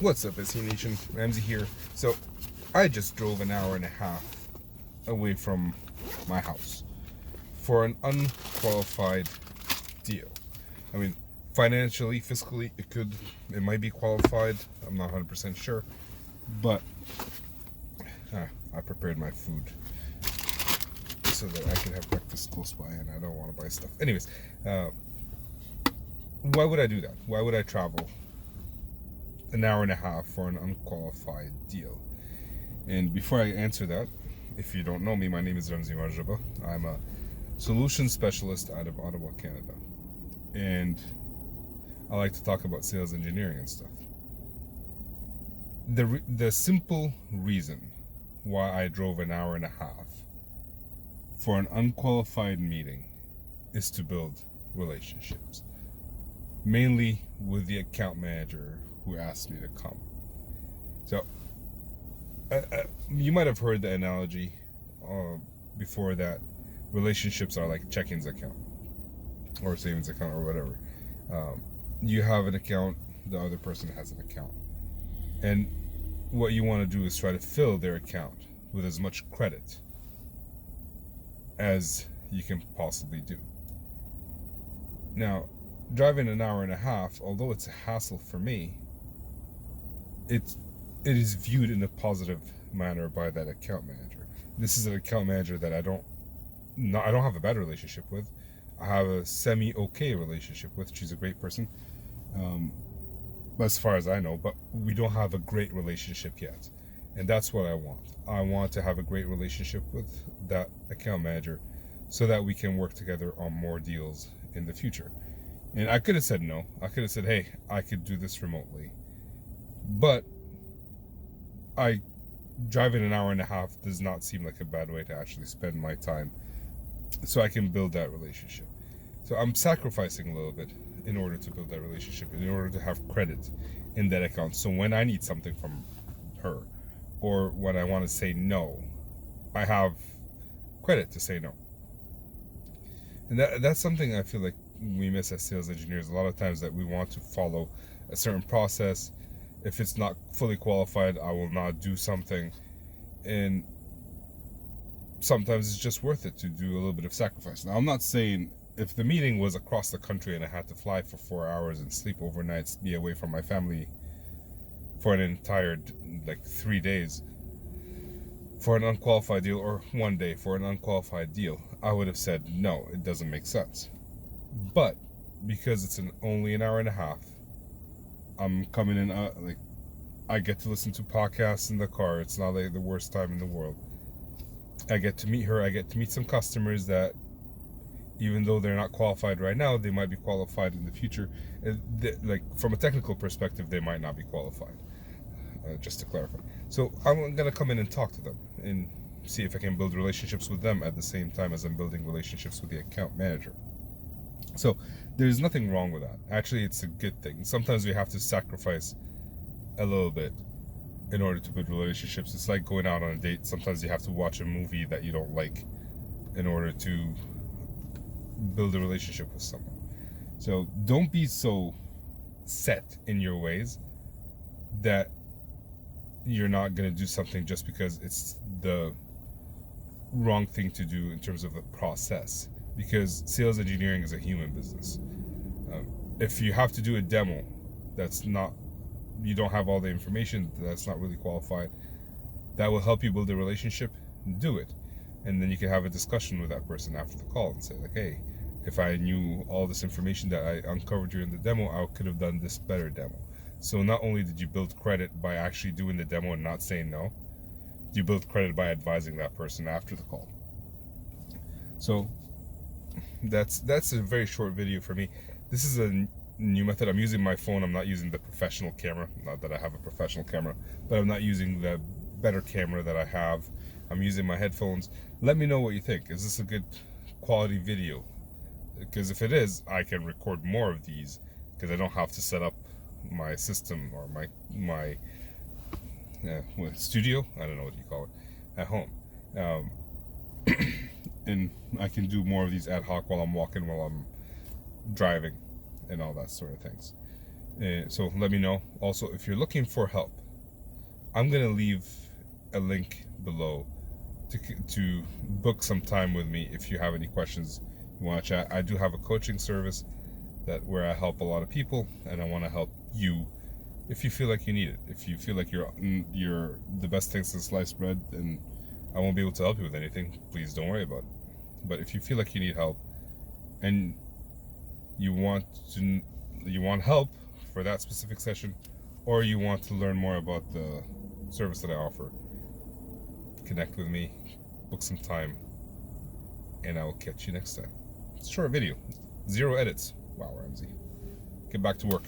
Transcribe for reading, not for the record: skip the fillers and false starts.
What's up, SC Nation? Ramsey here. So, I just drove an hour and a half away from my house for an unqualified deal. I mean, financially, fiscally, it might be qualified. I'm not 100% sure, but I prepared my food so that I can have breakfast close by, and I don't want to buy stuff. Anyways, why would I do that? Why would I travel an hour and a half for an unqualified deal? And before I answer that, if you don't know me, my name is Ramsey Marjaba. I'm a solution specialist out of Ottawa, Canada, and I like to talk about sales engineering and stuff. The simple reason why I drove an hour and a half for an unqualified meeting is to build relationships, mainly with the account manager who asked me to come. So you might have heard the analogy before that relationships are like check-ins account or savings account or whatever. You have an account, the other person has an account, and what you want to do is try to fill their account with as much credit as you can possibly do. Now, driving an hour and a half, although it's a hassle for me, it is viewed in a positive manner by that account manager. This is an account manager that I don't have a bad relationship with. I have a semi-okay relationship with. She's a great person, as far as I know, but we don't have a great relationship yet. And that's what I want. I want to have a great relationship with that account manager so that we can work together on more deals in the future. And I could have said no. I could have said, hey, I could do this remotely. But driving an hour and a half does not seem like a bad way to actually spend my time so I can build that relationship. So I'm sacrificing a little bit in order to build that relationship, in order to have credit in that account. So when I need something from her, or when I want to say no, I have credit to say no. And that's something I feel like we miss as sales engineers a lot of times, that we want to follow a certain process. If it's not fully qualified, I will not do something. And sometimes it's just worth it to do a little bit of sacrifice. Now, I'm not saying if the meeting was across the country and I had to fly for 4 hours and sleep overnight, be away from my family for an entire 3 days for an unqualified deal, or 1 day for an unqualified deal, I would have said no, it doesn't make sense. But because it's only an hour and a half, I'm coming in, I get to listen to podcasts in the car. It's not like the worst time in the world. I get to meet her. I get to meet some customers that, even though they're not qualified right now, they might be qualified in the future. From a technical perspective, they might not be qualified, just to clarify. So I'm going to come in and talk to them and see if I can build relationships with them at the same time as I'm building relationships with the account manager. So there's nothing wrong with that. Actually, it's a good thing. Sometimes we have to sacrifice a little bit in order to build relationships. It's like going out on a date. Sometimes you have to watch a movie that you don't like in order to build a relationship with someone. So don't be so set in your ways that you're not going to do something just because it's the wrong thing to do in terms of the process. Because sales engineering is a human business. If you have to do a demo you don't have all the information, that's not really qualified, that will help you build a relationship, do it. And then you can have a discussion with that person after the call and say, hey, if I knew all this information that I uncovered during the demo, I could have done this better demo. So not only did you build credit by actually doing the demo and not saying no, you build credit by advising that person after the call. So that's a very short video for me. This is a new method. I'm using my phone. I'm not using the professional camera. Not that I have a professional camera, but I'm not using the better camera that I have. I'm using my headphones. Let me know what you think. Is this a good quality video? Because if it is, I can record more of these, because I don't have to set up my system or my studio, I don't know what you call it, at home. And I can do more of these ad hoc while I'm walking, while I'm driving, and all that sort of things. So let me know. Also, if you're looking for help, I'm gonna leave a link below to book some time with me if you have any questions you want to chat. I do have a coaching service where I help a lot of people, and I want to help you if you feel like you need it. If you feel like you're the best thing since sliced bread and I won't be able to help you with anything, please don't worry about it. But if you feel like you need help and you want help for that specific session, or you want to learn more about the service that I offer, connect with me, book some time, and I will catch you next time. It's a short video, 0 edits. Wow, Ramsey. Get back to work.